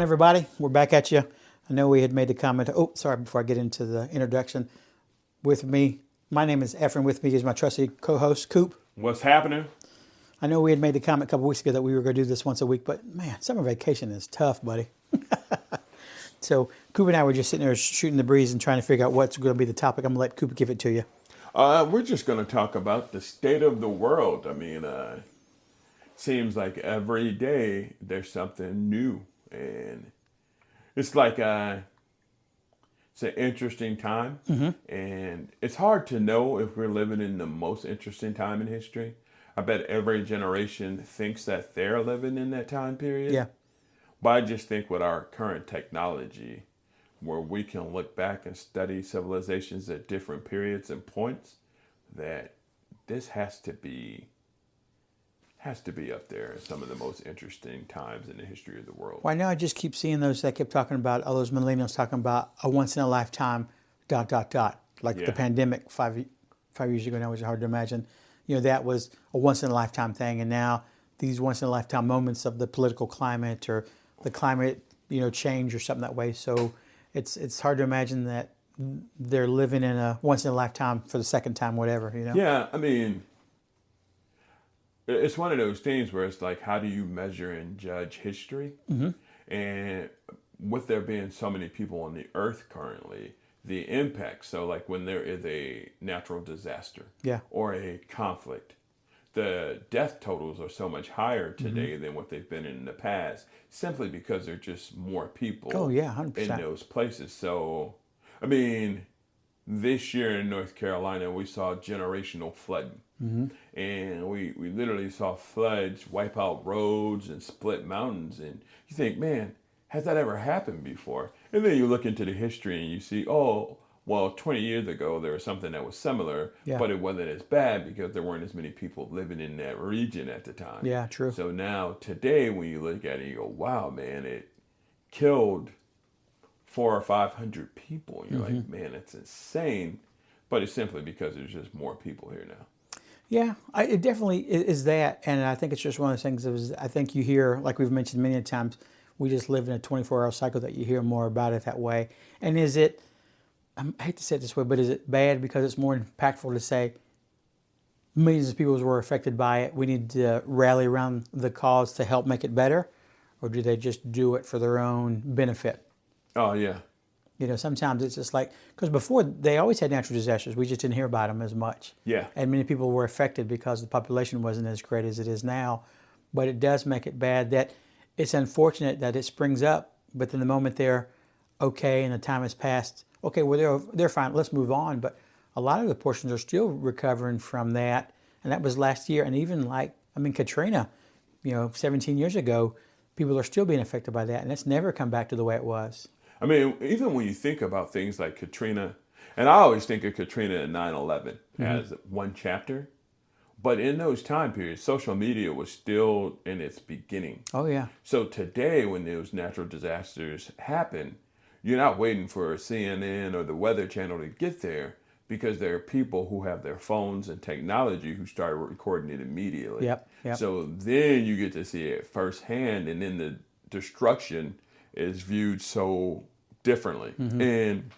everybody. We're back at you. I know we had made the comment. Oh, sorry, before I get into the introduction. With me, my name is Ephraim. With me is my trusty co-host, Coop. What's happening? I know we had made the comment a couple weeks ago that we were going to do this once a week, but man, summer vacation is tough, buddy. So Coop and I were just sitting there shooting the breeze and trying to figure out what's going to be the topic. I'm going to let Coop give it to you. We're just going to talk about the state of the world. I mean, seems like every day there's something new, and it's like it's an interesting time, and it's hard to know if we're living in the most interesting time in history. I bet every generation thinks that they're living in that time period. Yeah. But I just think with our current technology, where we can look back and study civilizations at different periods and points, that this has to be up there as some of the most interesting times in the history of the world. Well, I know I just keep seeing those that kept talking about, all those millennials talking about a once in a lifetime ... Like Yeah. the pandemic 5 years ago now, which is hard to imagine. You know, that was a once in a lifetime thing. And now these once in a lifetime moments of the political climate or the climate, change or something that way. So it's hard to imagine that they're living in a once in a lifetime for the second time, whatever, Yeah, I mean, it's one of those things where it's like, how do you measure and judge history? And with there being so many people on the earth currently, the impact. So like when there is a natural disaster Yeah. or a conflict, the death totals are so much higher today than what they've been in the past, simply because there are just more people Oh, yeah, 100%. in those places. So, I mean, this year in North Carolina, we saw generational flooding. And we literally saw floods wipe out roads and split mountains. And you think, man, has that ever happened before? And then you look into the history and you see, oh, well, 20 years ago, there was something that was similar, Yeah. but it wasn't as bad because there weren't as many people living in that region at the time. Yeah, true. So now, today, when you look at it, you go, wow, man, it killed 400 or 500 people. And you're like, man, it's insane. But it's simply because there's just more people here now. Yeah, it definitely is that. And I think it's just one of those things I think you hear, like we've mentioned many times, we just live in a 24-hour cycle that you hear more about it that way. And is it, I hate to say it this way, but is it bad because it's more impactful to say millions of people were affected by it, we need to rally around the cause to help make it better? Or do they just do it for their own benefit? Oh, yeah. Sometimes it's just like, because before they always had natural disasters, we just didn't hear about them as much. Yeah. And many people were affected because the population wasn't as great as it is now. But it does make it bad that it's unfortunate that it springs up, but then the moment they're okay and the time has passed, okay, well, they're fine, let's move on. But a lot of the portions are still recovering from that. And that was last year. And even Katrina, 17 years ago, people are still being affected by that. And it's never come back to the way it was. I mean, even when you think about things like Katrina, and I always think of Katrina and 9/11 as one chapter, but in those time periods, social media was still in its beginning. Oh, yeah. So today, when those natural disasters happen, you're not waiting for CNN or the Weather Channel to get there, because there are people who have their phones and technology who start recording it immediately. Yep. So then you get to see it firsthand, and then the destruction is viewed so differently. And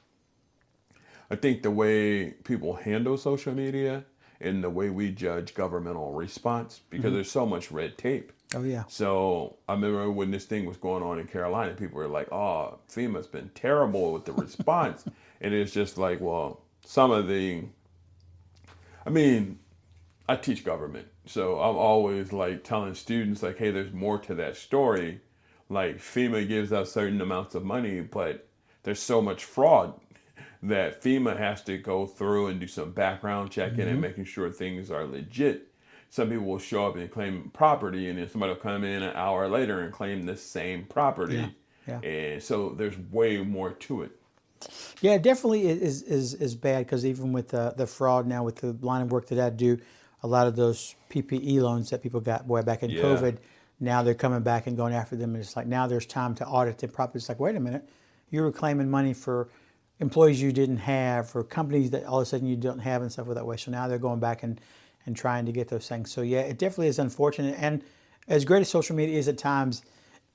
I think the way people handle social media and the way we judge governmental response, because there's so much red tape. Oh, yeah. So I remember when this thing was going on in Carolina, people were like, oh, FEMA's been terrible with the response. And it's just like, well, I teach government. So I'm always like telling students like, hey, there's more to that story. Like FEMA gives out certain amounts of money, but there's so much fraud that FEMA has to go through and do some background checking and making sure things are legit. Some people will show up and claim property, and then somebody will come in an hour later and claim the same property. Yeah. And so there's way more to it. Yeah, it definitely is bad, because even with the fraud now, with the line of work that I do, a lot of those PPE loans that people got way back in COVID, now they're coming back and going after them. And it's like, now there's time to audit the property. It's like, wait a minute, you were claiming money for employees you didn't have, for companies that all of a sudden you don't have and stuff that way. So now they're going back and trying to get those things. So yeah, it definitely is unfortunate. And as great as social media is at times,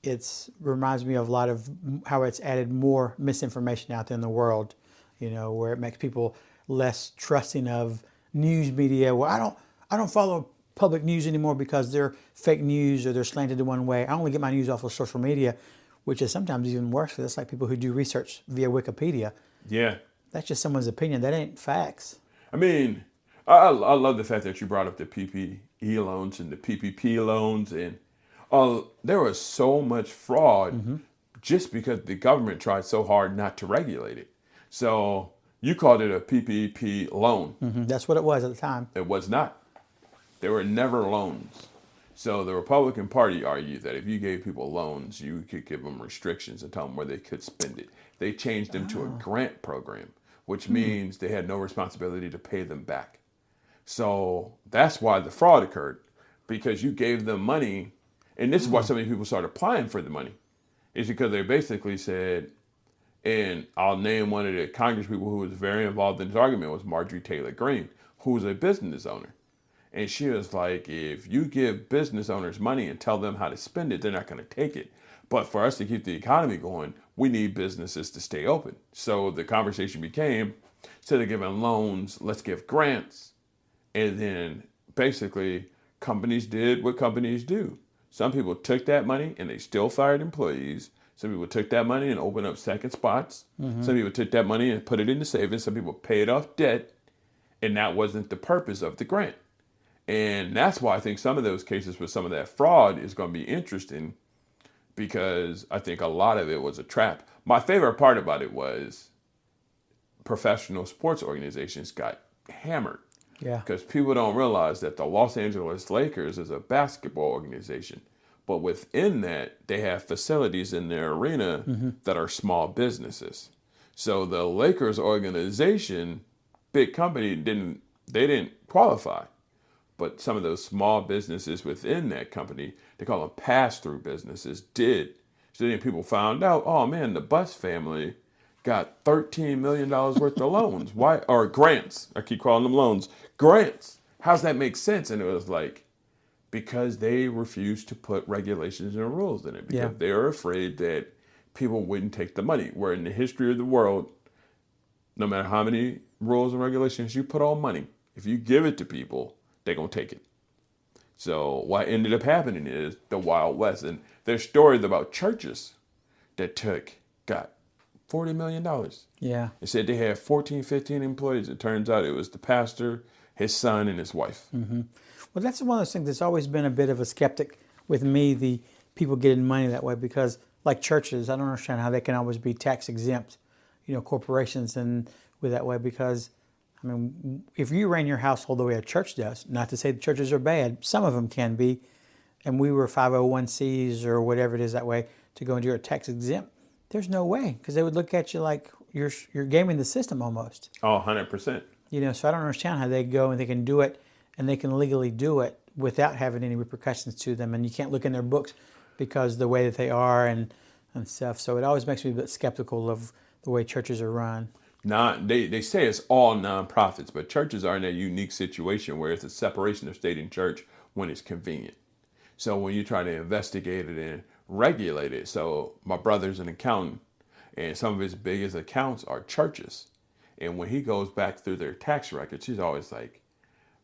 it's reminds me of a lot of how it's added more misinformation out there in the world, where it makes people less trusting of news media. Well, I don't follow public news anymore because they're fake news or they're slanted in one way. I only get my news off of social media, which is sometimes even worse because it's like people who do research via Wikipedia. Yeah. That's just someone's opinion. That ain't facts. I mean, I love the fact that you brought up the PPE loans and the PPP loans, and there was so much fraud just because the government tried so hard not to regulate it. So you called it a PPP loan. That's what it was at the time. It was not. They were never loans. So the Republican Party argued that if you gave people loans, you could give them restrictions and tell them where they could spend it. They changed them to a grant program, which means they had no responsibility to pay them back. So that's why the fraud occurred, because you gave them money. And this is why so many people started applying for the money. It's because they basically said, and I'll name one of the Congress people who was very involved in this argument was Marjorie Taylor Greene, who was a business owner. And she was like, if you give business owners money and tell them how to spend it, they're not going to take it. But for us to keep the economy going, we need businesses to stay open. So the conversation became, instead of giving loans, let's give grants. And then basically companies did what companies do. Some people took that money and they still fired employees. Some people took that money and opened up second spots. Some people took that money and put it into savings. Some people paid off debt. And that wasn't the purpose of the grant. And that's why I think some of those cases with some of that fraud is going to be interesting, because I think a lot of it was a trap. My favorite part about it was professional sports organizations got hammered. Yeah. Because people don't realize that the Los Angeles Lakers is a basketball organization. But within that, they have facilities in their arena that are small businesses. So the Lakers organization, big company, didn't qualify. But some of those small businesses within that company, they call them pass-through businesses, did. So then people found out, oh man, the Bus family got $13 million worth of loans. Why? Or grants. I keep calling them loans. Grants. How's that make sense? And it was like, because they refused to put regulations and rules in it. Because they were afraid that people wouldn't take the money. Where in the history of the world, no matter how many rules and regulations you put on money, if you give it to people, they're going to take it. So what ended up happening is the Wild West. And there's stories about churches that got $40 million. Yeah. They said they had 14, 15 employees. It turns out it was the pastor, his son, and his wife. Well, that's one of those things that's always been a bit of a skeptic with me, the people getting money that way, because like churches, I don't understand how they can always be tax exempt, corporations and with that way, because I mean, if you ran your household the way a church does, not to say the churches are bad, some of them can be, and we were 501Cs or whatever it is that way to go into your tax exempt, there's no way, because they would look at you like you're gaming the system almost. Oh, 100%. So I don't understand how they go and they can do it and they can legally do it without having any repercussions to them, and you can't look in their books because the way that they are and stuff. So it always makes me a bit skeptical of the way churches are run. They say it's all nonprofits, but churches are in a unique situation where it's a separation of state and church when it's convenient. So when you try to investigate it and regulate it, so my brother's an accountant, and some of his biggest accounts are churches. And when he goes back through their tax records, he's always like,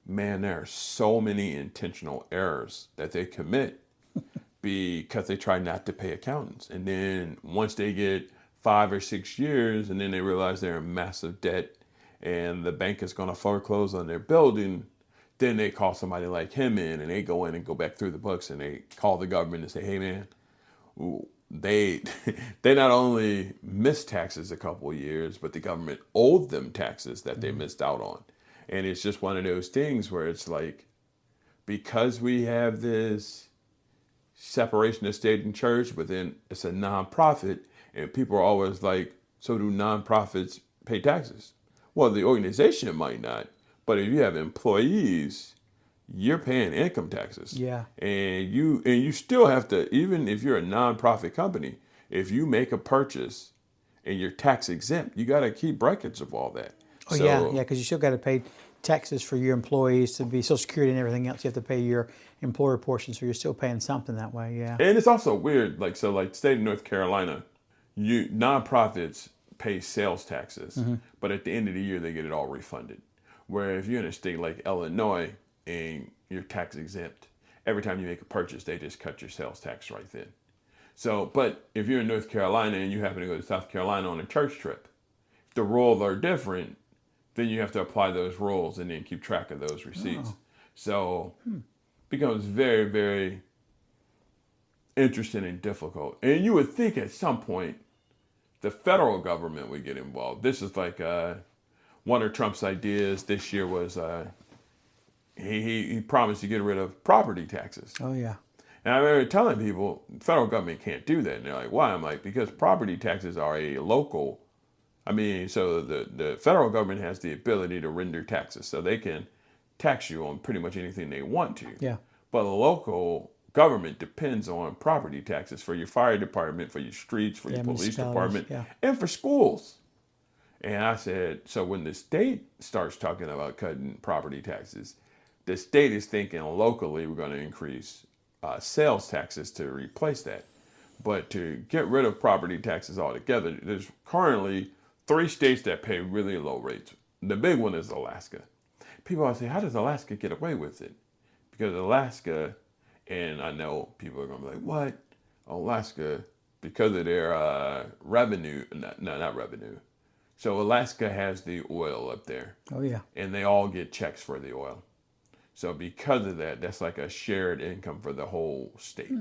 man, there are so many intentional errors that they commit because they try not to pay accountants. And then once they get 5 or 6 years, and then they realize they're in massive debt and the bank is going to foreclose on their building, then they call somebody like him in, and they go in and go back through the books, and they call the government and say, hey man, they not only missed taxes a couple of years, but the government owed them taxes that they missed out on. And it's just one of those things where it's like, because we have this separation of state and church, but then it's a nonprofit, and people are always like, so do nonprofits pay taxes? Well, the organization might not, but if you have employees, you're paying income taxes. Yeah. And you still have to, even if you're a nonprofit company, if you make a purchase and you're tax exempt, you got to keep records of all that. Oh yeah, because you still got to pay taxes for your employees to be Social Security and everything else. You have to pay your employer portion, so you're still paying something that way. Yeah. And it's also weird, like so, like state of North Carolina, you nonprofits pay sales taxes, but at the end of the year they get it all refunded. Where if you're in a state like Illinois and you're tax exempt, every time you make a purchase, they just cut your sales tax right then. So, but if you're in North Carolina and you happen to go to South Carolina on a church trip, if the rules are different, then you have to apply those rules and then keep track of those receipts. Oh. So, becomes very, very interesting and difficult. And you would think at some point the federal government would get involved. This is like one of Trump's ideas this year was he promised to get rid of property taxes. Oh yeah. And I remember telling people the federal government can't do that. And they're like, why? I'm like, because property taxes are a local. I mean, so the federal government has the ability to render taxes. So they can tax you on pretty much anything they want to. Yeah. But the local government depends on property taxes for your fire department, for your streets, for your police department, and for schools. And I said, so when the state starts talking about cutting property taxes, the state is thinking locally we're going to increase sales taxes to replace that. But to get rid of property taxes altogether, there's currently 3 states that pay really low rates. The big one is Alaska. People always say, how does Alaska get away with it? Because Alaska, and I know people are going to be like, what? Alaska, because of their revenue, not revenue. So Alaska has the oil up there. Oh yeah. And they all get checks for the oil. So because of that, that's like a shared income for the whole state.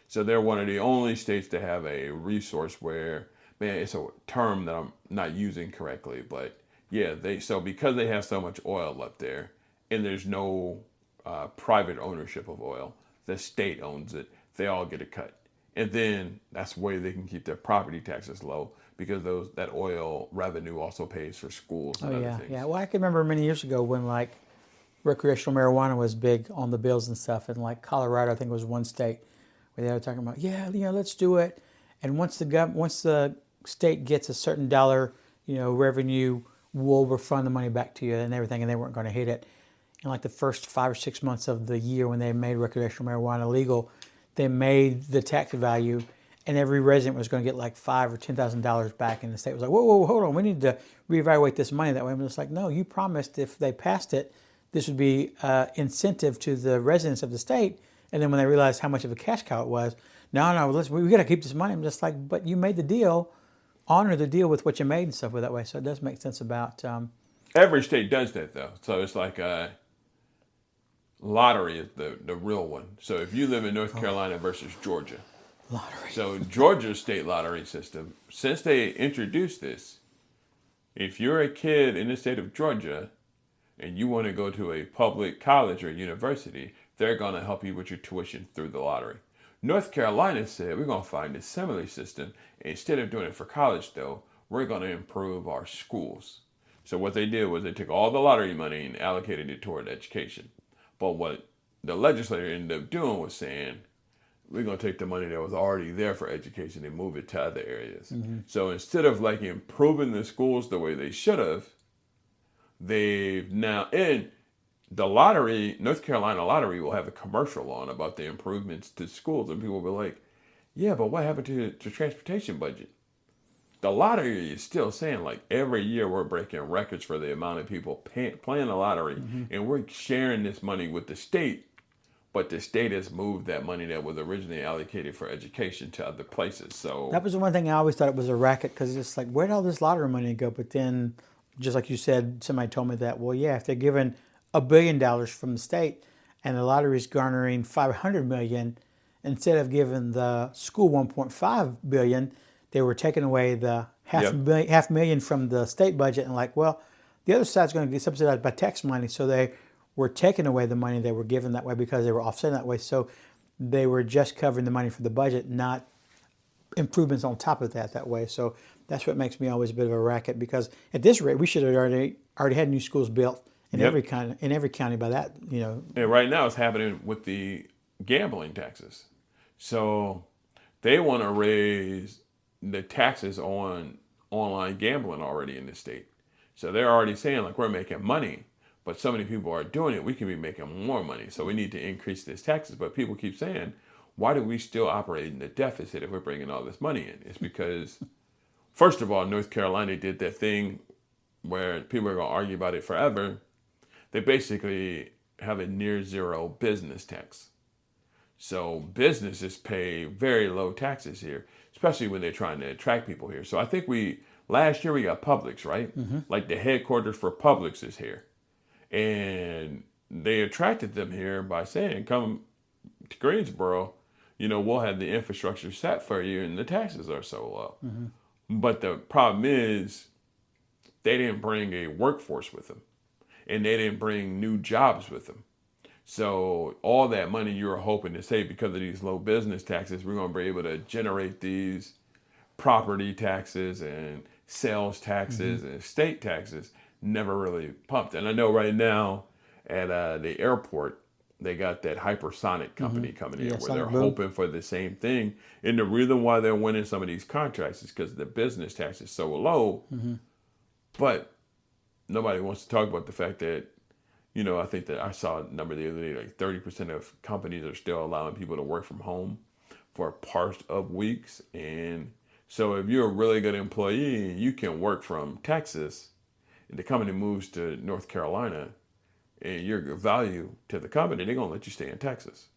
So they're one of the only states to have a resource where, man, it's a term that I'm not using correctly, but yeah, so because they have so much oil up there and there's no private ownership of oil, the state owns it, they all get a cut. And then that's where they can keep their property taxes low because that oil revenue also pays for schools and other things. Yeah. Well, I can remember many years ago when like recreational marijuana was big on the bills and stuff, and like Colorado, I think was one state where they were talking about, let's do it. And once the state gets a certain dollar, revenue, we'll refund the money back to you and everything, and they weren't going to hit it. In like the first 5 or 6 months of the year when they made recreational marijuana legal, they made the tax value, and every resident was going to get like $5,000 or $10,000 back, and the state was like, whoa, hold on, we need to reevaluate this money that way. I'm just like, no, you promised if they passed it, this would be incentive to the residents of the state. And then when they realized how much of a cash cow it was, no, we got to keep this money. I'm just like, but you made the deal, honor the deal with what you made and stuff with that way. So it does make sense about. Every state does that though. So it's like lottery is the real one. So if you live in North Carolina versus Georgia. Lottery. So Georgia's state lottery system, since they introduced this, if you're a kid in the state of Georgia and you want to go to a public college or university, they're going to help you with your tuition through the lottery. North Carolina said, we're going to find a similar system. Instead of doing it for college, though, we're going to improve our schools. So what they did was they took all the lottery money and allocated it toward education. But what the legislature ended up doing was saying, we're going to take the money that was already there for education and move it to other areas. Mm-hmm. So instead of like improving the schools the way they should have, they've now, and the lottery, North Carolina lottery will have a commercial on about the improvements to schools. And people will be like, yeah, but what happened to the transportation budget? The lottery is still saying like every year we're breaking records for the amount of people playing the lottery. Mm-hmm. And we're sharing this money with the state. But the state has moved that money that was originally allocated for education to other places. So that was the one thing I always thought it was a racket, because it's like, where'd all this lottery money go? But then, just like you said, somebody told me that, well, yeah, if they're given $1 billion from the state and the lottery is garnering $500 million, instead of giving the school $1.5 billion, they were taking away the half million from the state budget, and like, well, the other side's going to get subsidized by tax money, so they were taking away the money they were given that way because they were offsetting that way. So they were just covering the money for the budget, not improvements on top of that way. So that's what makes me always a bit of a racket, because at this rate, we should have already had new schools built in every county by that, And right now it's happening with the gambling taxes. So they want to raise the taxes on online gambling already in the state. So they're already saying like we're making money, but so many people are doing it, we can be making more money. So we need to increase this taxes. But people keep saying, why do we still operate in the deficit if we're bringing all this money in? It's because, first of all, North Carolina did that thing where people are going to argue about it forever. They basically have a near zero business tax. So businesses pay very low taxes here, especially when they're trying to attract people here. So I think last year we got Publix, right? Mm-hmm. Like the headquarters for Publix is here. And they attracted them here by saying, come to Greensboro, we'll have the infrastructure set for you and the taxes are so low. Mm-hmm. But the problem is they didn't bring a workforce with them and they didn't bring new jobs with them. So all that money you were hoping to save because of these low business taxes, we're going to be able to generate these property taxes and sales taxes and state taxes never really pumped. And I know right now at the airport, they got that hypersonic company coming in where they're hoping for the same thing. And the reason why they're winning some of these contracts is because the business tax is so low. But nobody wants to talk about the fact that, I think that I saw a number the other day, like 30% of companies are still allowing people to work from home for part of weeks. And so if you're a really good employee, you can work from Texas and the company moves to North Carolina and you're of value to the company, they're going to let you stay in Texas.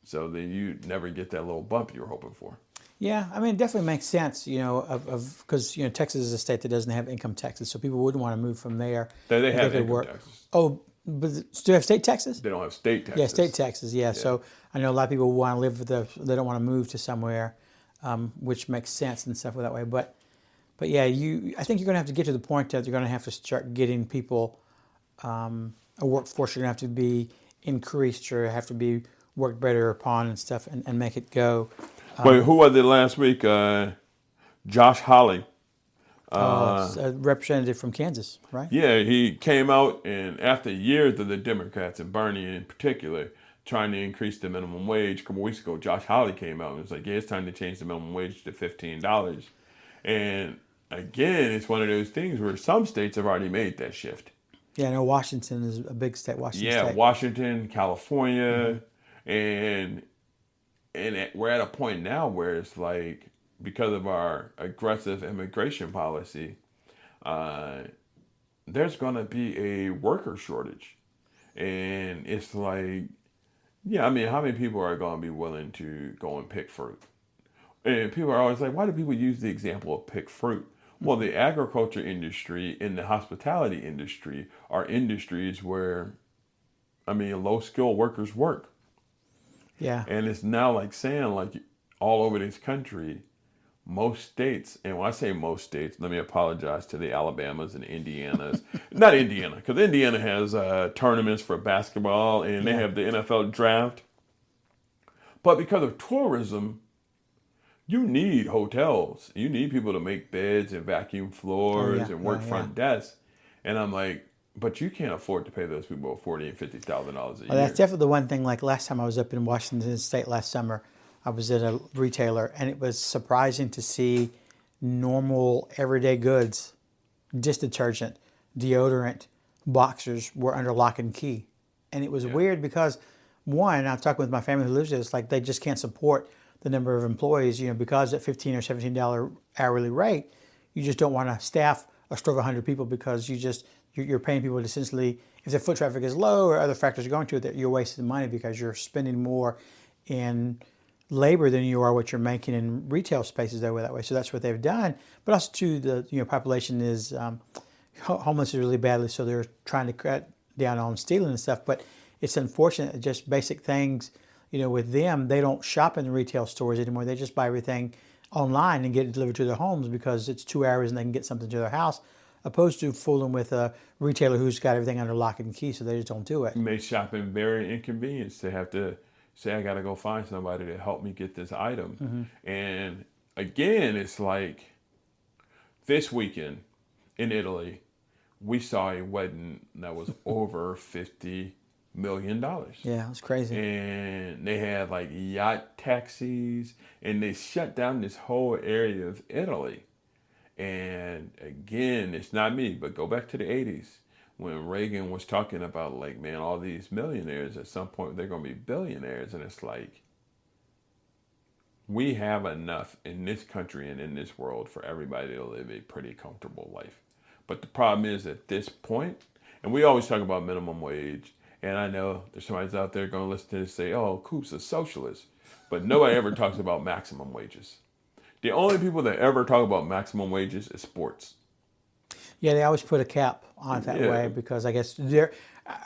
So then you never get that little bump you're hoping for. Yeah, I mean, it definitely makes sense, because, Texas is a state that doesn't have income taxes, so people wouldn't want to move from there. They have income taxes. Oh, but do they have state taxes? They don't have state taxes. Yeah, state taxes, yeah. So I know a lot of people want to live they don't want to move to somewhere, which makes sense and stuff that way. But yeah, I think you're going to have to get to the point that you're going to have to start getting people, a workforce you're going to have to be increased or have to be worked better upon and stuff and make it go. Wait, who was it last week? Josh Hawley. A representative from Kansas, right? Yeah, he came out and after years of the Democrats and Bernie in particular trying to increase the minimum wage, a couple weeks ago, Josh Hawley came out and was like, yeah, it's time to change the minimum wage to $15. And again, it's one of those things where some states have already made that shift. Yeah, I know Washington is a big state. State. Washington, California, and we're at a point now where it's like, because of our aggressive immigration policy, there's going to be a worker shortage. And it's like, how many people are going to be willing to go and pick fruit? And people are always like, why do people use the example of pick fruit? Well, the agriculture industry and the hospitality industry are industries where, low-skilled workers work. Yeah. And it's now like saying, like, all over this country, most states, and when I say most states, let me apologize to the Alabamas and Indianas. Not Indiana, because Indiana has tournaments for basketball and they have the NFL draft. But because of tourism, you need hotels. You need people to make beds and vacuum floors and work front desks. And I'm like, but you can't afford to pay those people $40,000 and $50,000 a year. That's definitely the one thing. Like last time I was up in Washington State last summer, I was at a retailer, and it was surprising to see normal everyday goods, dish detergent, deodorant, boxers were under lock and key. And it was weird because, one, I'm talking with my family who lives there, it's like they just can't support the number of employees, because at $15 or $17 hourly rate, you just don't want to staff a store of 100 people because you're paying people to essentially, if their foot traffic is low or other factors are going to it, that you're wasting money because you're spending more in labor than you are what you're making in retail spaces that way. So that's what they've done. But also too, the population is homeless is really badly, so they're trying to cut down on stealing and stuff. But it's unfortunate, just basic things. With them, they don't shop in the retail stores anymore. They just buy everything online and get it delivered to their homes because it's 2 hours and they can get something to their house, opposed to fooling with a retailer who's got everything under lock and key, so they just don't do it. It makes shopping very inconvenient to have to say, I got to go find somebody to help me get this item. Mm-hmm. And again, it's like this weekend in Italy, we saw a wedding that was over $50 million. Yeah, it's crazy. And they had like yacht taxis, and they shut down this whole area of Italy. And again, it's not me, but go back to the 80s when Reagan was talking about, like, man, all these millionaires, at some point they're going to be billionaires. And it's like, we have enough in this country and in this world for everybody to live a pretty comfortable life. But the problem is at this point, and we always talk about minimum wage, and I know there's somebody out there going to listen to this and say, oh, Coop's a socialist. But nobody ever talks about maximum wages. The only people that ever talk about maximum wages is sports. Yeah, they always put a cap on it that Yeah. way because I guess are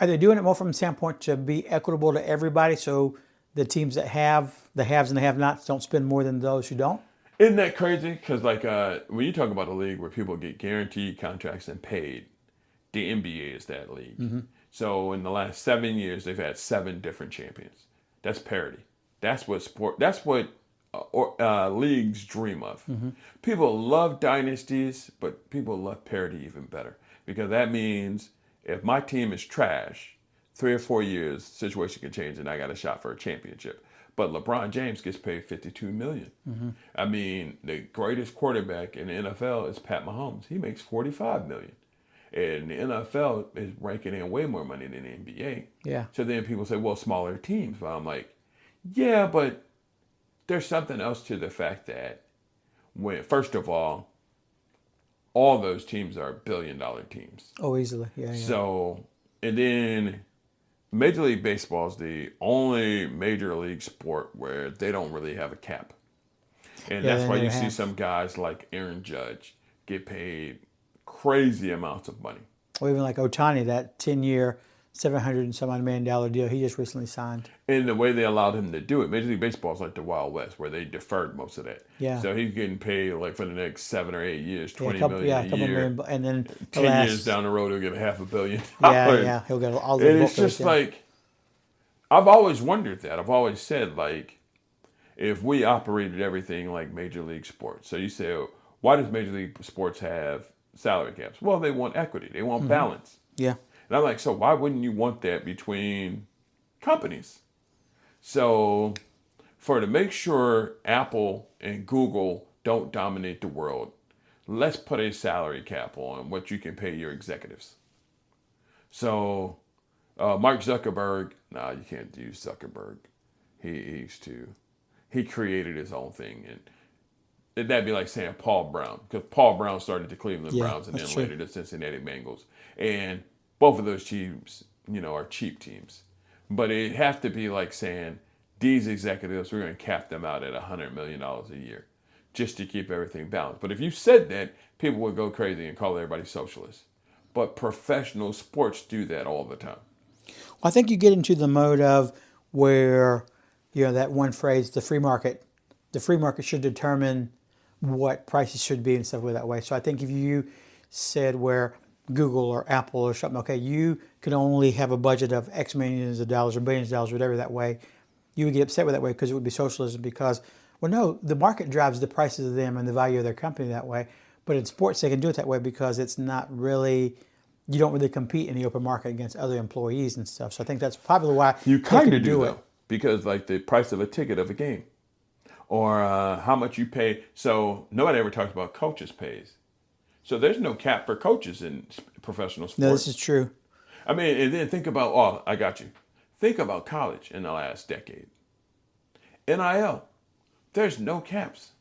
they doing it more from the standpoint to be equitable to everybody, so the teams that have the haves and the have-nots don't spend more than those who don't? Isn't that crazy? Because when you talk about a league where people get guaranteed contracts and paid, the NBA is that league. So in the last 7 years, they've had 7 different champions. That's parity. That's what leagues dream of. People love dynasties, but people love parity even better because that means if my team is trash, 3 or 4 years, situation can change, and I got a shot for a championship. But LeBron James gets paid $52 million. I mean, the greatest quarterback in the NFL is Pat Mahomes. He makes $45 million. And the NFL is ranking in way more money than the NBA. Yeah. So then people say, well, smaller teams. But I'm like, yeah, but there's something else to the fact that first of all those teams are billion-dollar teams. Oh, easily. Yeah. So, and then Major League Baseball is the only major league sport where they don't really have a cap. And Yeah, that's they why you never see have. some guys like Aaron Judge get paid crazy amounts of money. Or even like Otani, that 10-year, $700 and some odd million deal he just recently signed. And the way they allowed him to do it, Major League Baseball is like the Wild West, where they deferred most of that. Yeah. So he's getting paid like for the next 7 or 8 years, Yeah, $20 million a couple a year. million, and then the 10 last, years down the road, he'll get $500 million. yeah, he'll get all the And book it's just yeah. like, I've always wondered that. I've always said, like, if we operated everything like Major League Sports. So you say, oh, why does Major League Sports have salary caps? Well, they want equity. They want balance. Yeah. And I'm like, so why wouldn't you want that between companies? So to make sure Apple and Google don't dominate the world, let's put a salary cap on what you can pay your executives. So Mark Zuckerberg, you can't use Zuckerberg. He created his own thing. And that'd be like saying Paul Brown, because Paul Brown started the Cleveland Browns and then that's true. later the Cincinnati Bengals. And both of those teams, are cheap teams. But it'd have to be like saying, these executives, we're going to cap them out at $100 million a year just to keep everything balanced. But if you said that, people would go crazy and call everybody socialist. But professional sports do that all the time. Well, I think you get into the mode of where, that one phrase, the free market should determine what prices should be and stuff like that way. So I think if you said where Google or Apple or something, okay, you could only have a budget of X millions of dollars or billions of dollars, whatever that way, you would get upset with that way because it would be socialism because, well, no, the market drives the prices of them and the value of their company that way. But in sports, they can do it that way because it's not really, you don't really compete in the open market against other employees and stuff. So I think that's probably why You they kind can of do, it. though, because like the price of a ticket of a game or how much you pay. So nobody ever talks about coaches' pays. So there's no cap for coaches in professional sports. No, this is true. I mean, and then think about, I got you. Think about college in the last decade. NIL, there's no caps.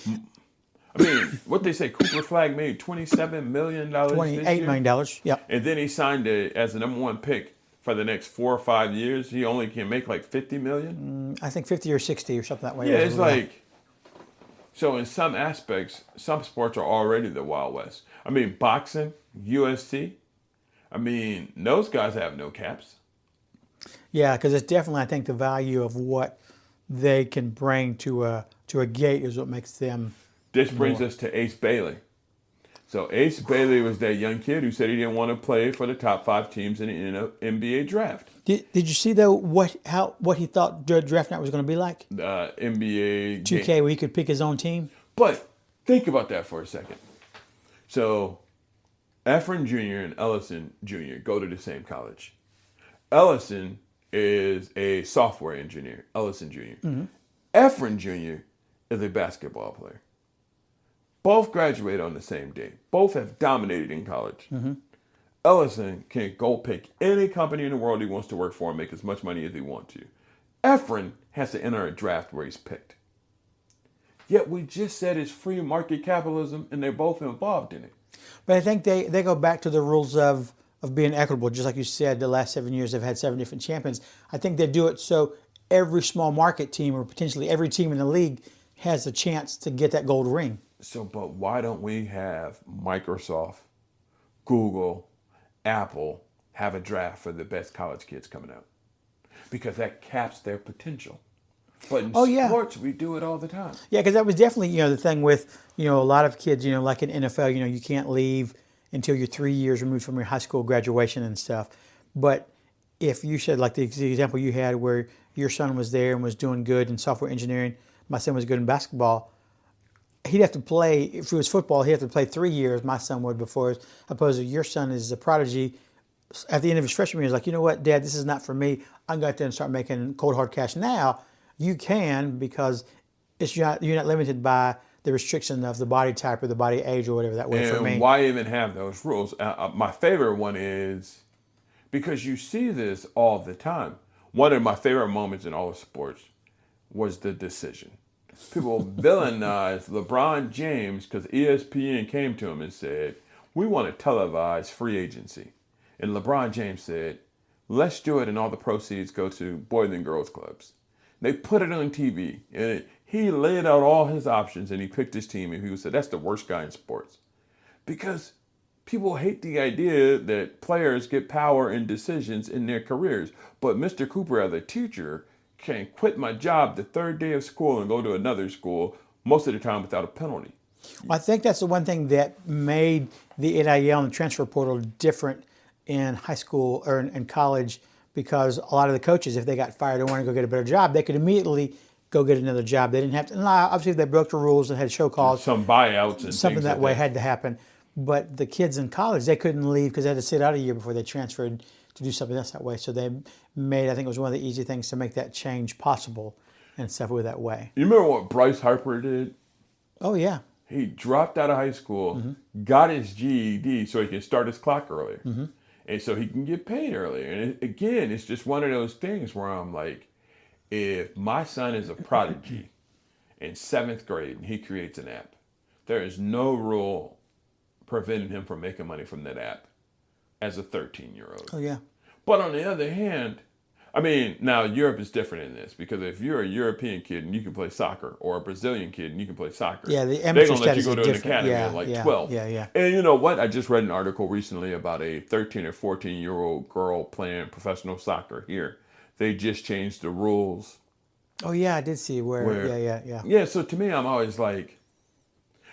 I mean, what they say, Cooper Flag made $27 million this $28 year. million. Yep. And then he signed as the number 1 pick for the next 4 or 5 years. He only can make like $50 million. I think 50 or 60 or something that way. Yeah, it's like, so in some aspects, some sports are already the Wild West. I mean, boxing, UFC, I mean, those guys have no caps. Yeah, because it's definitely, I think, the value of what they can bring to a gate is what makes them. This brings us to Ace Bailey. So Ace Bailey was that young kid who said he didn't want to play for the top 5 teams in the NBA draft. Did you see though what he thought the draft night was going to be like? The NBA 2K game. where he could pick his own team. But think about that for a second. So Efren Jr. and Ellison Jr. go to the same college. Ellison is a software engineer, Ellison Jr. Efren Jr. is a basketball player. Both graduate on the same day. Both have dominated in college. Ellison can go pick any company in the world he wants to work for and make as much money as he wants to. Efren has to enter a draft where he's picked. Yet we just said it's free market capitalism, and they're both involved in it. But I think they go back to the rules of being equitable. Just like you said, the last 7 years they've had 7 different champions. I think they do it so every small market team, or potentially every team in the league, has a chance to get that gold ring. So, but why don't we have Microsoft, Google, Apple have a draft for the best college kids coming out? Because that caps their potential. But in sports, we do it all the time. Yeah, because that was definitely, the thing with, a lot of kids, like in NFL, you can't leave until you're 3 years removed from your high school graduation and stuff. But if you said, like the example you had where your son was there and was doing good in software engineering, my son was good in basketball, he'd have to play, if it was football, he'd have to play 3 years, my son would, before, opposed to your son is a prodigy. At the end of his freshman year, he's like, you know what, Dad, this is not for me. I'm going to and start making cold, hard cash now. You can, because you're not limited by the restriction of the body type or the body age or whatever that way for me. And why even have those rules? My favorite one is, because you see this all the time. One of my favorite moments in all of sports was the decision. People villainized LeBron James because ESPN came to him and said, we want to televise free agency. And LeBron James said, let's do it and all the proceeds go to Boys and Girls Clubs. They put it on TV and he laid out all his options and he picked his team, and he said, that's the worst guy in sports. Because people hate the idea that players get power and decisions in their careers. But Mr. Cooper, as a teacher, can quit my job the third day of school and go to another school, most of the time without a penalty. Well, I think that's the one thing that made the NIL and the transfer portal different in high school or in college, because a lot of the coaches, if they got fired and wanted to go get a better job, they could immediately go get another job. They didn't have to. And obviously, if they broke the rules and had show calls, some buyouts and something things that like way had to happen. But the kids in college, they couldn't leave because they had to sit out a year before they transferred to do something else that way. So they made, I think it was one of the easy things to make that change possible and stuff with that way. You remember what Bryce Harper did? Oh, yeah. He dropped out of high school, got his GED so he can start his clock earlier. And so he can get paid earlier. And again, it's just one of those things where I'm like, if my son is a prodigy in 7th grade and he creates an app, there is no rule preventing him from making money from that app as a 13-year-old. Oh, yeah. But on the other hand, I mean, now Europe is different in this, because if you're a European kid and you can play soccer, or a Brazilian kid and you can play soccer, Yeah, the they're amateur going to let you status go is to an different. academy Yeah, at like yeah, 12. yeah. And you know what? I just read an article recently about a 13 or 14-year-old girl playing professional soccer here. They just changed the rules. Oh, yeah, I did see where yeah. Yeah, so to me, I'm always like,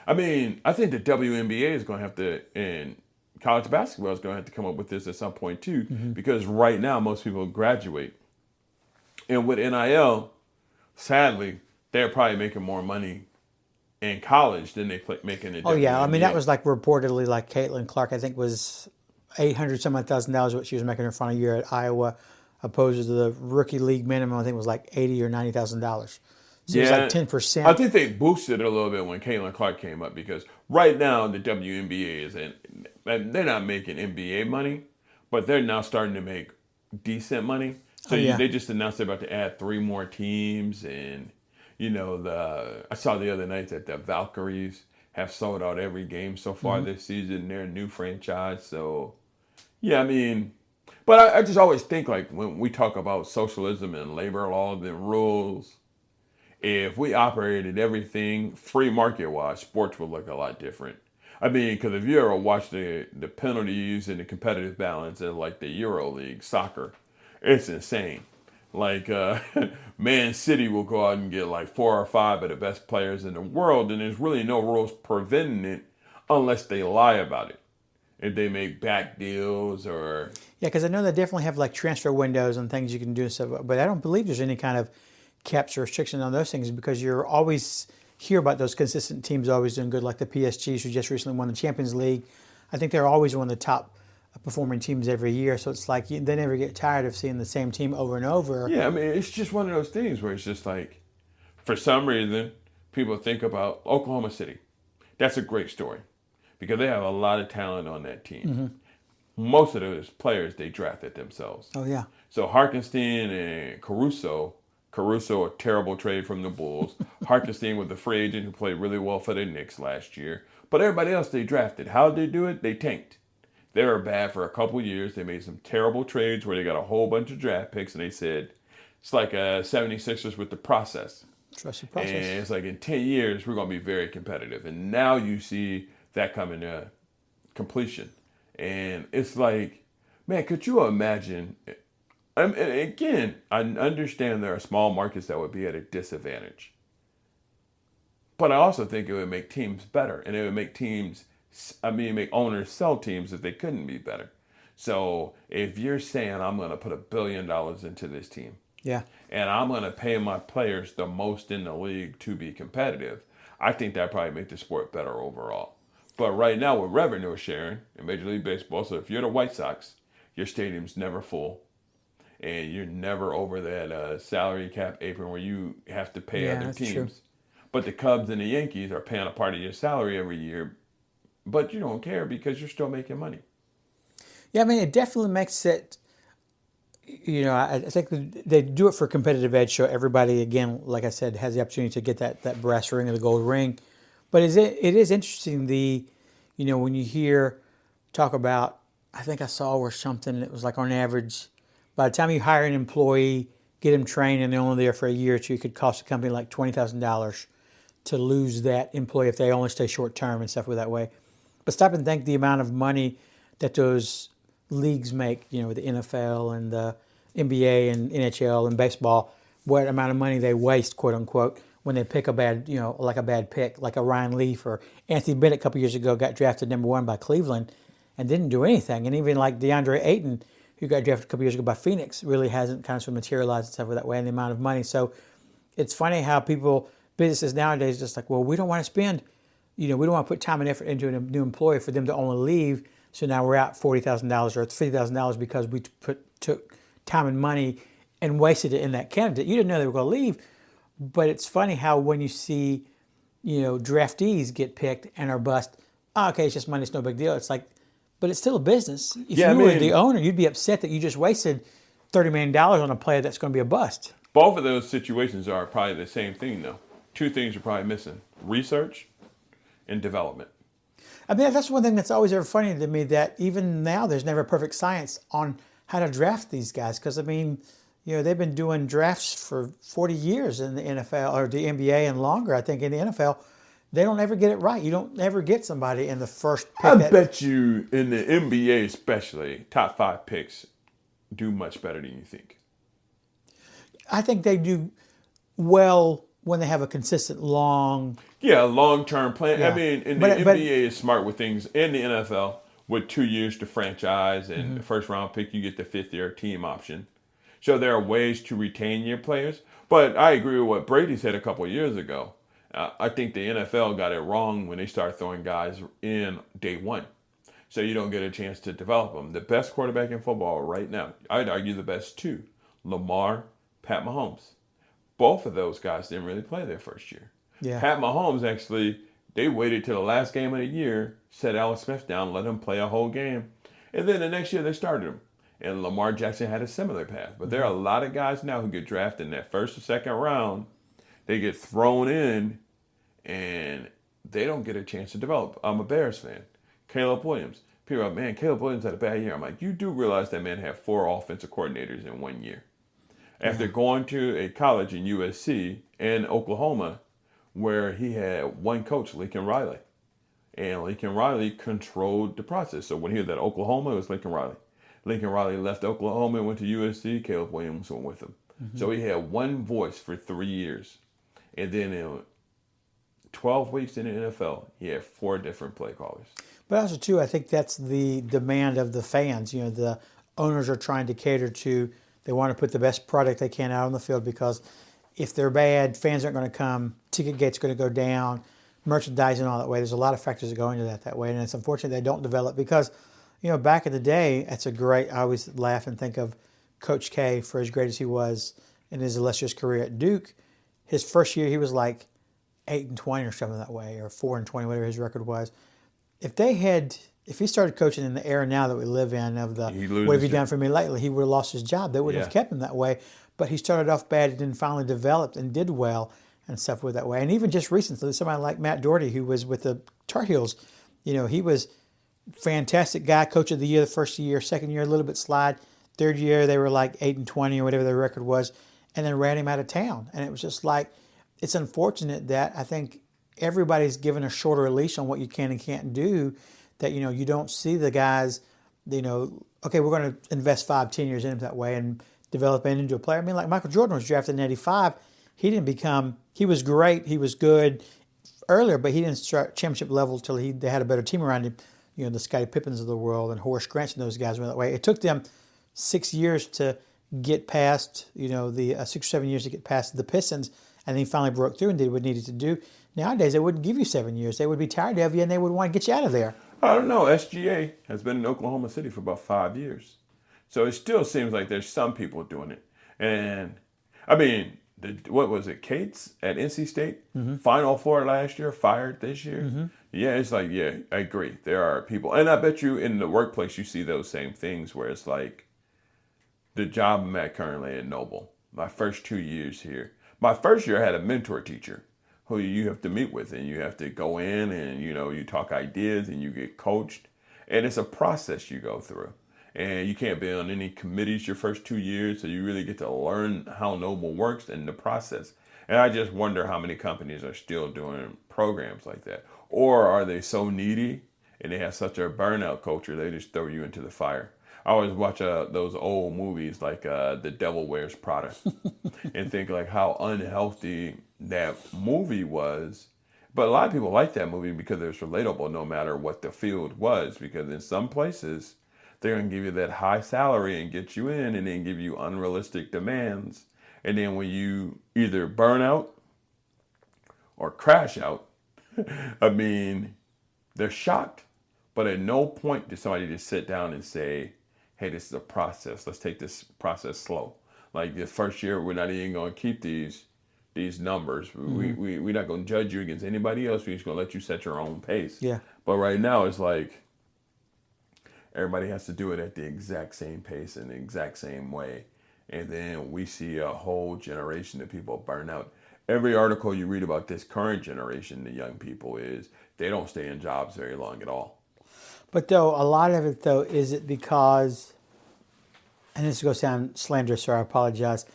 I mean, I think the WNBA is going to have to, and college basketball is going to have to come up with this at some point too, because right now most people graduate. And with NIL, sadly, they're probably making more money in college than they make in the WNBA. Oh, yeah. I mean, that was like reportedly like Caitlin Clark, I think was $800,000 what she was making her final year at Iowa, opposed to the rookie league minimum, I think was like $80,000 or $90,000. So it was like 10%. I think they boosted it a little bit when Caitlin Clark came up, because right now the WNBA is they're not making NBA money, but they're now starting to make decent money. So they just announced they're about to add 3 more teams, and I saw the other night that the Valkyries have sold out every game so far this season. They're a new franchise, so yeah, I mean, but I just always think, like, when we talk about socialism and labor laws and rules, if we operated everything free market wise, sports would look a lot different. I mean, because if you ever watch the penalties and the competitive balance in like the Euro League soccer, it's insane. Like Man City will go out and get like 4 or 5 of the best players in the world, and there's really no rules preventing it unless they lie about it. If they make back deals or... Yeah, because I know they definitely have like transfer windows and things you can do and stuff, but I don't believe there's any kind of caps or restriction on those things, because you're always hear about those consistent teams always doing good, like the PSGs who just recently won the Champions League. I think they're always one of the top performing teams every year, so it's like they never get tired of seeing the same team over and over. Yeah, I mean, it's just one of those things where it's just like, for some reason, people think about Oklahoma City. That's a great story because they have a lot of talent on that team. Most of those players they drafted themselves. Oh yeah. So Hartenstein and Caruso, a terrible trade from the Bulls. Hartenstein was a free agent who played really well for the Knicks last year. But everybody else they drafted, how did they do it? They tanked. They were bad for a couple years. They made some terrible trades where they got a whole bunch of draft picks, and they said, it's like 76ers with the process. Trust the process. And it's like in 10 years, we're going to be very competitive. And now you see that coming to completion. And it's like, man, could you imagine? And again, I understand there are small markets that would be at a disadvantage. But I also think it would make teams better. And it would make make owners sell teams if they couldn't be better. So if you're saying, I'm going to put $1 billion into this team, Yeah. and I'm going to pay my players the most in the league to be competitive, I think that probably make the sport better overall. But right now with revenue sharing in Major League Baseball, so if you're the White Sox, your stadium's never full, and you're never over that salary cap apron where you have to pay other that's teams. true. But the Cubs and the Yankees are paying a part of your salary every year, but you don't care because you're still making money. Yeah, I mean, it definitely makes it, I think they do it for competitive edge, so everybody, again, like I said, has the opportunity to get that brass ring or the gold ring. But it is interesting, when you hear talk about, I think I saw where something, it was like on average, by the time you hire an employee, get them trained, and they're only there for a year or two, it could cost a company like $20,000 to lose that employee if they only stay short term and stuff that way. But stop and think the amount of money that those leagues make, with the NFL and the NBA and NHL and baseball, what amount of money they waste, quote unquote, when they pick a bad, like a bad pick, like a Ryan Leaf or Anthony Bennett a couple years ago got drafted number 1 by Cleveland and didn't do anything. And even like DeAndre Ayton, who got drafted a couple years ago by Phoenix, really hasn't kind of materialized itself that way in the amount of money. So it's funny how businesses nowadays just like, well, we don't want to spend, we don't want to put time and effort into a new employee for them to only leave. So now we're out $40,000 or $50,000 because we took time and money and wasted it in that candidate. You didn't know they were going to leave. But it's funny how when you see, draftees get picked and are bust, okay, it's just money, it's no big deal. It's like, but it's still a business. If you were the owner, you'd be upset that you just wasted $30 million on a player that's going to be a bust. Both of those situations are probably the same thing, though. Two things are probably missing: research and development. I mean, that's one thing that's always ever funny to me, that even now there's never perfect science on how to draft these guys. Because, I mean, they've been doing drafts for 40 years in the NFL or the NBA and longer, I think, in the NFL. They don't ever get it right. You don't ever get somebody in the first pick. I bet you in the NBA especially, top 5 picks do much better than you think. I think they do well when they have a consistent long... Yeah, long-term plan. Yeah. I mean, the NBA is smart with things. In the NFL, with 2 years to franchise and the first-round pick, you get the fifth-year team option. So there are ways to retain your players. But I agree with what Brady said a couple of years ago. I think the NFL got it wrong when they started throwing guys in day one. So you don't get a chance to develop them. The best quarterback in football right now, I'd argue the best 2, Lamar, Pat Mahomes. Both of those guys didn't really play their first year. Yeah. Pat Mahomes, actually, they waited till the last game of the year, set Alex Smith down, let him play a whole game. And then the next year they started him. And Lamar Jackson had a similar path. But there are a lot of guys now who get drafted in that first or second round. They get thrown in, and they don't get a chance to develop. I'm a Bears fan. Caleb Williams. People are like, man, Caleb Williams had a bad year. I'm like, you do realize that man had 4 offensive coordinators in 1 year. After going to a college in USC and Oklahoma, where he had one coach, Lincoln Riley. And Lincoln Riley controlled the process. So when he was at Oklahoma, it was Lincoln Riley. Lincoln Riley left Oklahoma and went to USC. Caleb Williams went with him. Mm-hmm. So he had one voice for 3 years. And then in 12 weeks in the NFL, he had 4 different play callers. But also, too, I think that's the demand of the fans. The owners are trying to cater to, they want to put the best product they can out on the field, because if they're bad, fans aren't going to come, ticket gate's going to go down, merchandising all that way. There's a lot of factors that go into that way. And it's unfortunate they don't develop because, back in the day, I always laugh and think of Coach K, for as great as he was in his illustrious career at Duke. His first year, he was like 8-20 or something that way, or 4-20, whatever his record was. If he started coaching in the era now that we live in of the He what have loses you it. done for me lately, he would have lost his job. They wouldn't Yeah. have kept him that way. But he started off bad and then finally developed and did well and stuff with that way. And even just recently, somebody like Matt Doherty, who was with the Tar Heels, he was fantastic guy, coach of the year the first year, second year a little bit slide, third year they were like 8-20 or whatever their record was, and then ran him out of town. And it was just like, it's unfortunate that I think everybody's given a shorter leash on what you can and can't do. That you don't see the guys, okay, we're going to invest 5-10 years in him that way and develop him into a player. I mean, like Michael Jordan was drafted in '85. He was great, he was good earlier, but he didn't start championship level till they had a better team around him. The Scottie Pippins of the world and Horace Grant and those guys went that way. It took them 6 years to get past, the 6 or 7 years to get past the Pistons, and then he finally broke through and did what he needed to do. Nowadays, they wouldn't give you 7 years. They would be tired of you, and they would want to get you out of there. I don't know. SGA has been in Oklahoma City for about 5 years. So it still seems like there's some people doing it. And, I mean, what was it, Cates at NC State? Final Four last year, fired this year. Yeah, it's like, yeah, I agree. There are people. And I bet you in the workplace you see those same things where it's like the job I'm at currently at Noble, my first 2 years here. My first year I had a mentor teacher who you have to meet with, and you have to go in and, you talk ideas and you get coached. And it's a process you go through. And you can't be on any committees your first 2 years, so you really get to learn how Noble works and the process. And I just wonder how many companies are still doing programs like that. Or are they so needy and they have such a burnout culture, they just throw you into the fire. I always watch those old movies like The Devil Wears Prada and think like how unhealthy that movie was. But a lot of people like that movie because it's relatable no matter what the field was, because in some places they're going to give you that high salary and get you in and then give you unrealistic demands. And then when you either burn out or crash out, I mean, they're shocked. But at no point does somebody just sit down and say, hey, this is a process. Let's take this process slow. Like the first year, we're not even going to keep these numbers. We're not going to judge you against anybody else. We're just going to let you set your own pace. Yeah. But right now, it's like everybody has to do it at the exact same pace in the exact same way. And then we see a whole generation of people burn out. Every article you read about this current generation, the young people, is they don't stay in jobs very long at all. But though, a lot of it, though, is it because, and this is going to sound slanderous, so I apologize,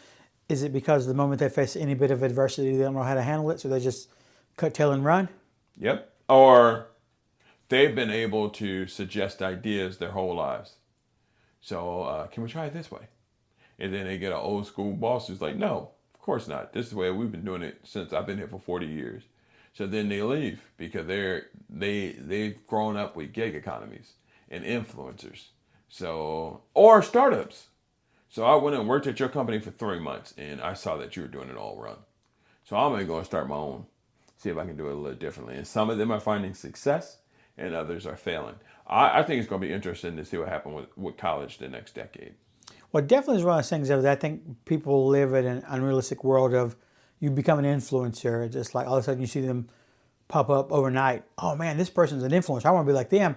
is it because the moment they face any bit of adversity, they don't know how to handle it, so they just cut tail and run? Yep. Or they've been able to suggest ideas their whole lives. So can we try it this way? And then they get an old school boss who's like, no, of course not. This is the way we've been doing it since I've been here for 40 years. So then they leave because they've grown up with gig economies and influencers. So, or startups. So I went and worked at your company for 3 months and I saw that you were doing it all wrong. So I'm going to go and start my own, see if I can do it a little differently. And some of them are finding success and others are failing. I think it's going to be interesting to see what happens with college the next decade. Well, definitely is one of those things that I think people live in an unrealistic world of you become an influencer. It's just like all of a sudden you see them pop up overnight. Oh man, this person's an influencer. I want to be like them.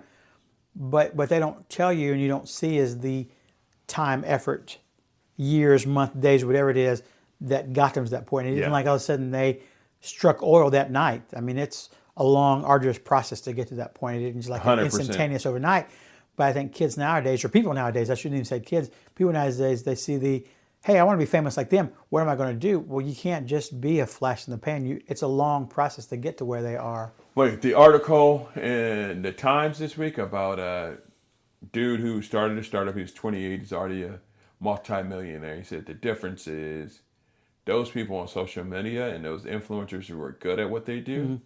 But what they don't tell you and you don't see is the time, effort, years, months, days, whatever it is that got them to that point. It isn't like all of a sudden they struck oil that night. I mean, it's a long, arduous process to get to that point. It isn't just like 100%. instantaneous overnight. But I think kids nowadays, or people nowadays, I shouldn't even say kids, people nowadays, they see hey, I want to be famous like them. What am I going to do? Well, you can't just be a flash in the pan. It's a long process to get to where they are. Wait, the article in the Times this week about a dude who started a startup, he's 28, he's already a multi-millionaire. He said the difference is those people on social media and those influencers who are good at what they do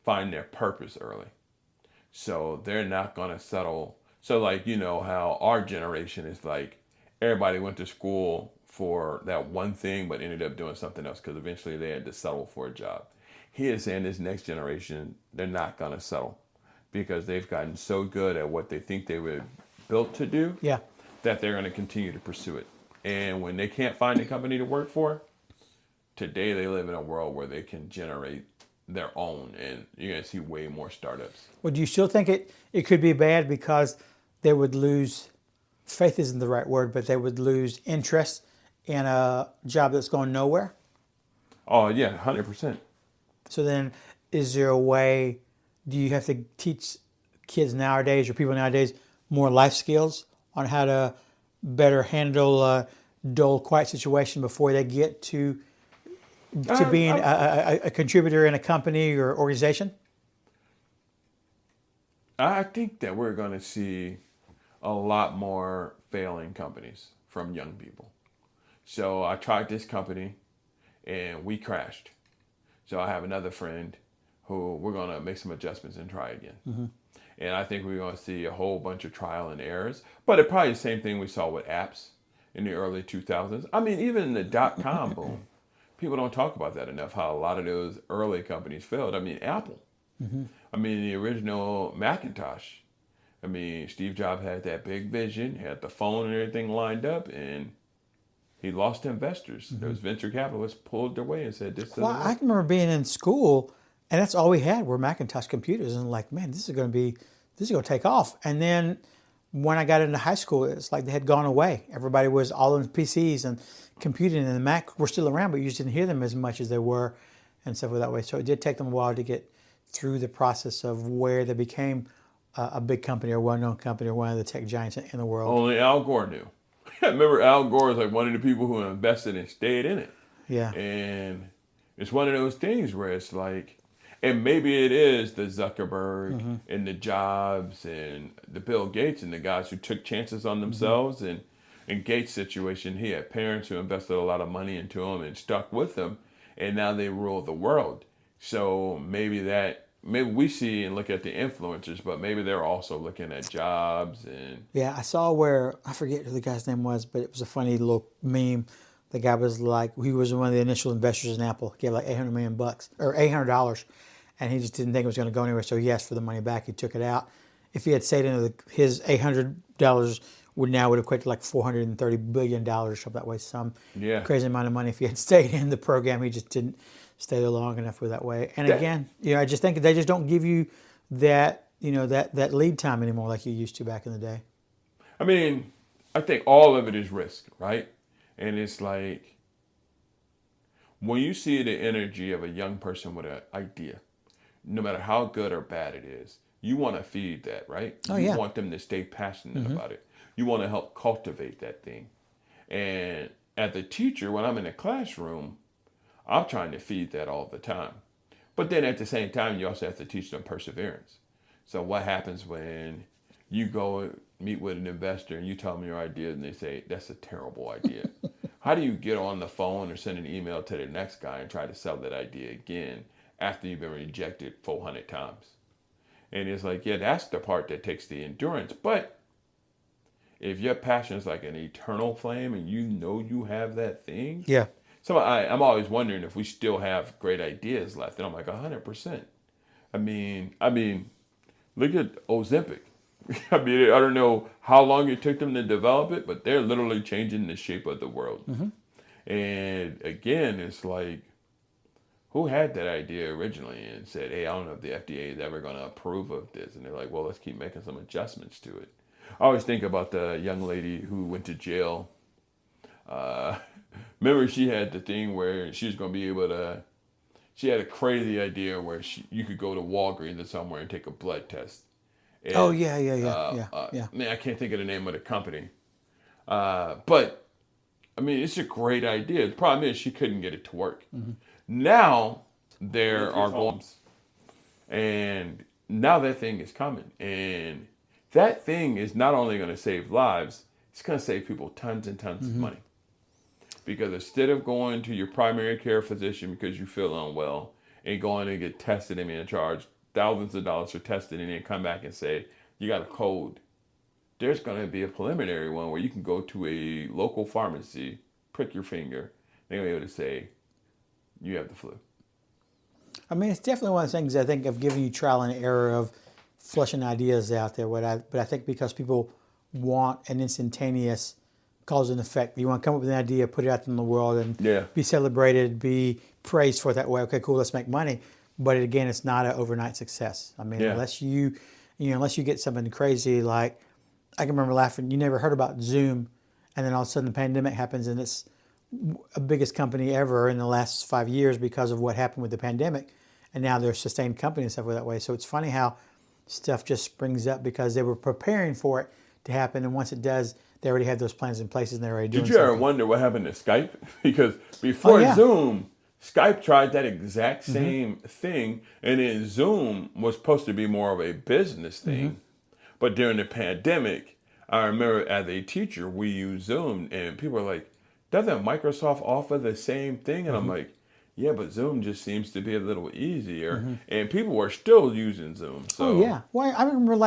find their purpose early. So they're not going to settle. So like, how our generation is like, everybody went to school for that one thing, but ended up doing something else because eventually they had to settle for a job. He is saying this next generation, they're not going to settle because they've gotten so good at what they think they were built to do that they're going to continue to pursue it. And when they can't find a company to work for, today they live in a world where they can generate their own, and you're going to see way more startups. Well, do you still think it could be bad because they would lose, faith isn't the right word, but they would lose interest in a job that's going nowhere? Oh yeah, 100%. So then, is there a way, do you have to teach kids nowadays or people nowadays more life skills on how to better handle a dull, quiet situation before they get to being a contributor in a company or organization? I think that we're going to see a lot more failing companies from young people. So I tried this company and we crashed. So I have another friend who we're going to make some adjustments and try again. And I think we're going to see a whole bunch of trial and errors. But it's probably the same thing we saw with apps in the early 2000s. I mean, even in the dot-com boom, people don't talk about that enough, how a lot of those early companies failed. I mean, Apple. I mean, the original Macintosh. I mean, Steve Jobs had that big vision, had the phone and everything lined up, and he lost investors. Those venture capitalists pulled their way and said, this doesn't Well, I work. can remember being in school, and that's all we had were Macintosh computers, and like, man, this is going to take off. And then when I got into high school, it's like they had gone away. Everybody was all on PCs and computing, and the Mac were still around, but you just didn't hear them as much as they were, and stuff that way. So it did take them a while to get through the process of where they became a big company or well-known company or one of the tech giants in the world. Only Al Gore knew. I remember Al Gore was like one of the people who invested and stayed in it. Yeah. And it's one of those things where it's like, and maybe it is the Zuckerberg and the Jobs and the Bill Gates and the guys who took chances on themselves. And in Gates' situation, he had parents who invested a lot of money into him and stuck with him. And now they rule the world. So maybe we see and look at the influencers, but maybe they're also looking at Jobs and Yeah, I saw where, I forget who the guy's name was, but it was a funny little meme. The guy was like, he was one of the initial investors in Apple. He gave like $800 million or $800, and he just didn't think it was going to go anywhere. So he asked for the money back. He took it out. If he had stayed in his $800 would equate to like $430 billion or something that way. Some yeah. crazy amount of money. If he had stayed in the program, he just didn't stay there long enough with that way. And again, I just think they just don't give you that, that lead time anymore like you used to back in the day. I mean, I think all of it is risk, right? And it's like when you see the energy of a young person with an idea, no matter how good or bad it is, you want to feed that, right? Oh, you yeah. want them to stay passionate about it. You want to help cultivate that thing. And as a teacher, when I'm in a classroom, I'm trying to feed that all the time. But then at the same time, you also have to teach them perseverance. So what happens when you go meet with an investor and you tell them your idea and they say, that's a terrible idea. How do you get on the phone or send an email to the next guy and try to sell that idea again after you've been rejected 400 times? And it's like, yeah, that's the part that takes the endurance. But if your passion is like an eternal flame and you have that thing. Yeah. So I'm always wondering if we still have great ideas left. And I'm like, 100%. I mean, look at Ozempic. I mean, I don't know how long it took them to develop it, but they're literally changing the shape of the world. And again, it's like, who had that idea originally and said, hey, I don't know if the FDA is ever going to approve of this. And they're like, well, let's keep making some adjustments to it. I always think about the young lady who went to jail. Remember, she had the thing where she was going to be able to, she had a crazy idea where you could go to Walgreens or somewhere and take a blood test. And, Oh, yeah. Man, I can't think of the name of the company. But, I mean, it's a great idea. The problem is she couldn't get it to work. Now, there are goals. And now that thing is coming. And that thing is not only going to save lives, it's going to save people tons and tons of money. Because instead of going to your primary care physician because you feel unwell and going to get tested and being charged thousands of dollars for testing and then come back and say, you got a cold, there's going to be a preliminary one where you can go to a local pharmacy, prick your finger, they're going to be able to say, you have the flu. I mean, it's definitely one of the things I think of giving you trial and error of flushing ideas out there. But I think because people want an instantaneous cause and effect, you want to come up with an idea, put it out in the world, and be celebrated, be praised for it that way. Okay, cool, let's make money. but again, it's not an overnight success. I mean, Yeah. unless you get something crazy like, I can remember laughing. You never heard about Zoom, and then all of a sudden the pandemic happens, and it's a biggest company ever in the last 5 years because of what happened with the pandemic, and now they're a sustained company and stuff that way. So it's funny how stuff just springs up because they were preparing for it to happen, and once it does, they already had those plans in place and they're already doing Did you ever something. wonder what happened to Skype? Because before yeah. Zoom, Skype tried that exact same thing, and then Zoom was supposed to be more of a business thing. But during the pandemic, I remember as a teacher, we used Zoom, and people were like, doesn't Microsoft offer the same thing? And I'm like, yeah, but Zoom just seems to be a little easier. And people were still using Zoom. So Oh yeah. Well, I remember I'm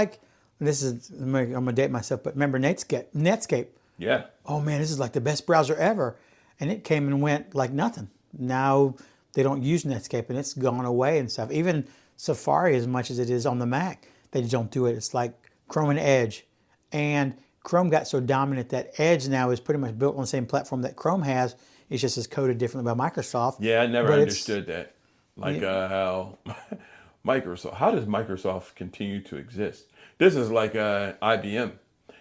gonna date myself, but remember Netscape? yeah. Oh man, this is like the best browser ever, and it came and went like nothing. Now they don't use Netscape, and it's gone away and stuff. Even Safari, as much as it is on the Mac, they just don't do it. It's like Chrome and Edge, and Chrome got so dominant that Edge now is pretty much built on the same platform that Chrome has. It's just coded differently by Microsoft. Yeah, I never But understood that. Like how Microsoft, how does Microsoft continue to exist? This is like IBM.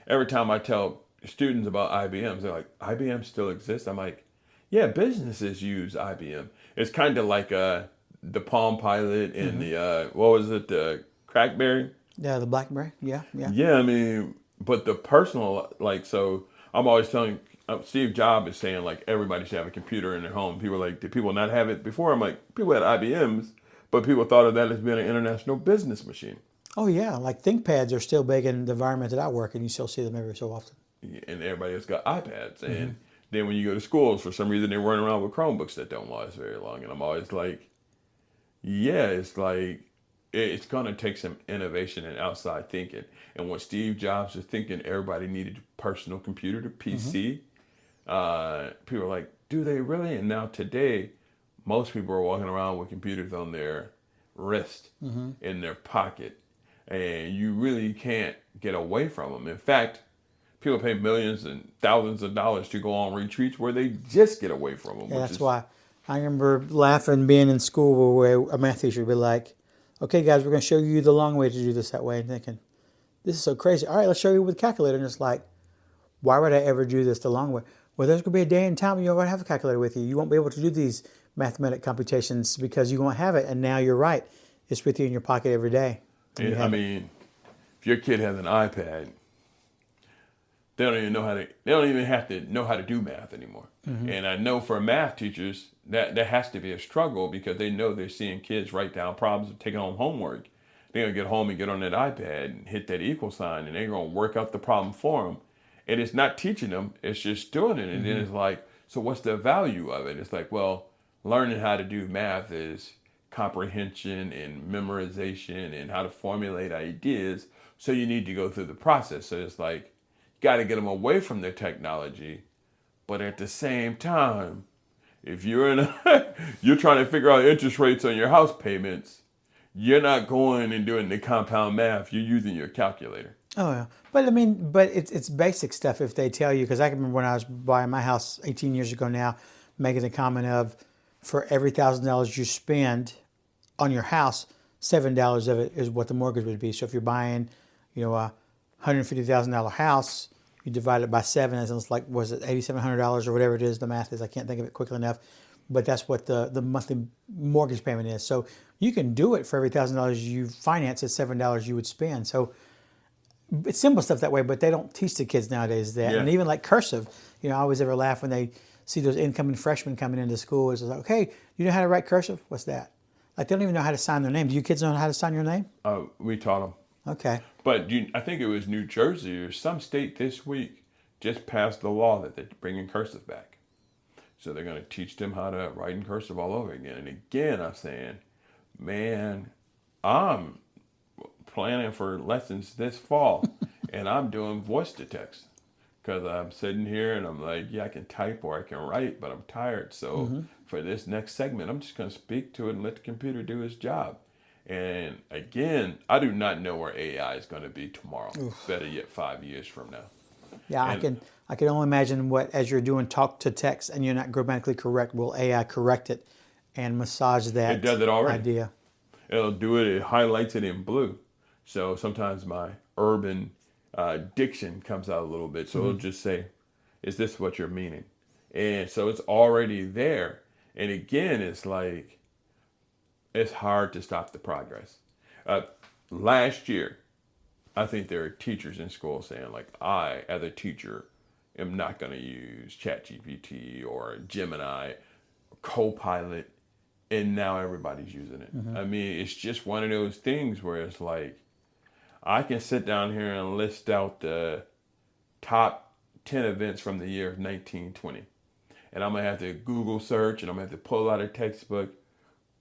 Every time I tell students about IBMs, they're like, IBM still exists? I'm like, yeah, businesses use IBM. It's kind of like the Palm Pilot and the, what was it, the Crackberry? Yeah, the BlackBerry. Yeah. Yeah, I mean, but the personal, like, so I'm always telling, Steve Jobs is saying, like, everybody should have a computer in their home. People are like, did people not have it before? I'm like, people had IBMs, but people thought of that as being an international business machine. Oh yeah, like ThinkPads are still big in the environment that I work in. You still see them every so often. And everybody else got iPads. And then when you go to schools, for some reason, they're running around with Chromebooks that don't last very long. And I'm always like, yeah, it's like, it's going to take some innovation and outside thinking. And when Steve Jobs was thinking everybody needed a personal computer, the PC, people are like, do they really? And now today, most people are walking around with computers on their wrist, in their pocket. And you really can't get away from them. In fact, people pay millions and thousands of dollars to go on retreats where they just get away from them. Yeah, that's why I remember laughing being in school where a math teacher would be like, okay, guys, we're going to show you the long way to do this that way. And thinking, this is so crazy. All right, let's show you with a calculator. And it's like, why would I ever do this the long way? Well, there's going to be a day and time when you won't have a calculator with you. You won't be able to do these mathematic computations because you won't have it. And now you're right. It's with you in your pocket every day. I mean, if your kid has an iPad, they don't even have to know how to do math anymore. And I know for math teachers that has to be a struggle because they know they're seeing kids write down problems and taking home homework. They're going to get home and get on that iPad and hit that equal sign and they're going to work out the problem for them. And it's not teaching them, it's just doing it. And then it's like, so what's the value of it? It's like, well, learning how to do math is comprehension and memorization and how to formulate ideas. So you need to go through the process. So it's like, you got to get them away from their technology. But at the same time, if you're you're trying to figure out interest rates on your house payments, you're not going and doing the compound math. You're using your calculator. Oh yeah, but I mean, but it's basic stuff if they tell you. Because I can remember when I was buying my house 18 years ago now, making the comment of, for every $1,000 you spend on your house, $7 of it is what the mortgage would be. So if you're buying, a $150,000 house, you divide it by 7, and it's like, was it $8,700 or whatever it is? The math is, I can't think of it quickly enough, but that's what the monthly mortgage payment is. So you can do it for every $1,000 you finance, it's $7 you would spend. So it's simple stuff that way, but they don't teach the kids nowadays that. Yeah. And even like cursive, I always ever laugh when they see those incoming freshmen coming into school. It's like, okay, you know how to write cursive? What's that? Like, they don't even know how to sign their name. Do you kids know how to sign your name? We taught them. Okay. But I think it was New Jersey or some state this week just passed the law that they're bringing cursive back. So they're going to teach them how to write in cursive all over again. And again, I'm saying, man, I'm planning for lessons this fall and I'm doing voice to text because I'm sitting here and I'm like, yeah, I can type or I can write, but I'm tired. So for this next segment, I'm just going to speak to it and let the computer do its job. And again, I do not know where AI is going to be tomorrow. Better yet, 5 years from now. Yeah, I can only imagine what, as you're doing talk to text and you're not grammatically correct, will AI correct it and massage that It does it already. idea? It'll do it. It highlights it in blue. So sometimes my urban diction comes out a little bit. So it'll just say, "Is this what you're meaning?" And so it's already there. And again, it's like it's hard to stop the progress. Last year, I think there are teachers in school saying, like, I, as a teacher, am not going to use ChatGPT or Gemini, Copilot, and now everybody's using it. I mean, it's just one of those things where it's like, I can sit down here and list out the top 10 events from the year of 1920. And I'm going to have to Google search and I'm going to have to pull out a textbook.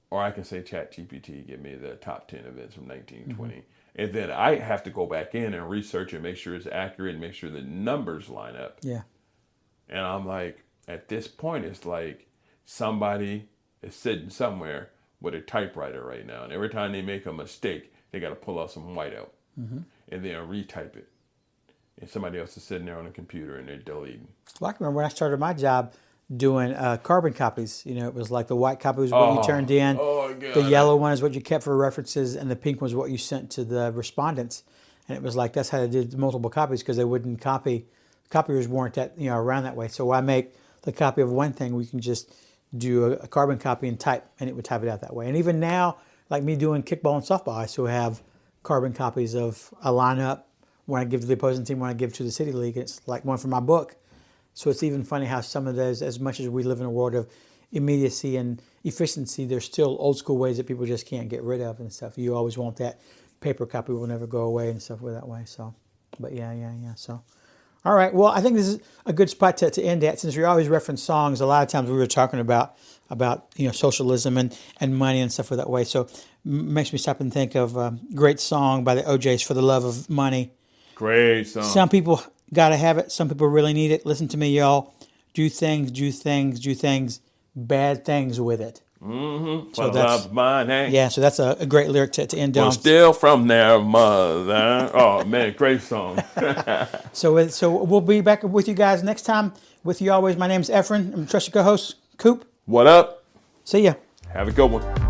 Or I can say ChatGPT, give me the top 10 events from 1920. And then I have to go back in and research and make sure it's accurate and make sure the numbers line up. Yeah. And I'm like, at this point, it's like somebody is sitting somewhere with a typewriter right now. And every time they make a mistake, they got to pull out some whiteout and then retype it. And somebody else is sitting there on a computer and they're deleting. Well, I can remember when I started my job doing carbon copies. You know, it was like the white copy was what you turned in. Oh, God. The yellow one is what you kept for references, and the pink was what you sent to the respondents. And it was like that's how they did multiple copies because they wouldn't copy. Copiers weren't that around that way. So why make the copy of one thing? We can just do a carbon copy and type, and it would type it out that way. And even now, like me doing kickball and softball, I still have carbon copies of a lineup when I give to the opposing team, when I give to the city league. It's like one from my book. So it's even funny how some of those, as much as we live in a world of immediacy and efficiency, there's still old school ways that people just can't get rid of and stuff. You always want that paper copy will never go away and stuff that way. So, but yeah. So, all right. Well, I think this is a good spot to end at, since we always reference songs. A lot of times we were talking about socialism and money and stuff that way. So makes me stop and think of a great song by the O'Jays, "For the Love of Money." Great song. Some people got to have it. Some people really need it. Listen to me, y'all. Do things, bad things with it. For the love of money. Yeah, so that's a great lyric to end on. Steal from their mother. Oh, man, great song. So we'll be back with you guys next time. With you always, my name's Efren. I'm trusted co-host, Coop. What up? See ya. Have a good one.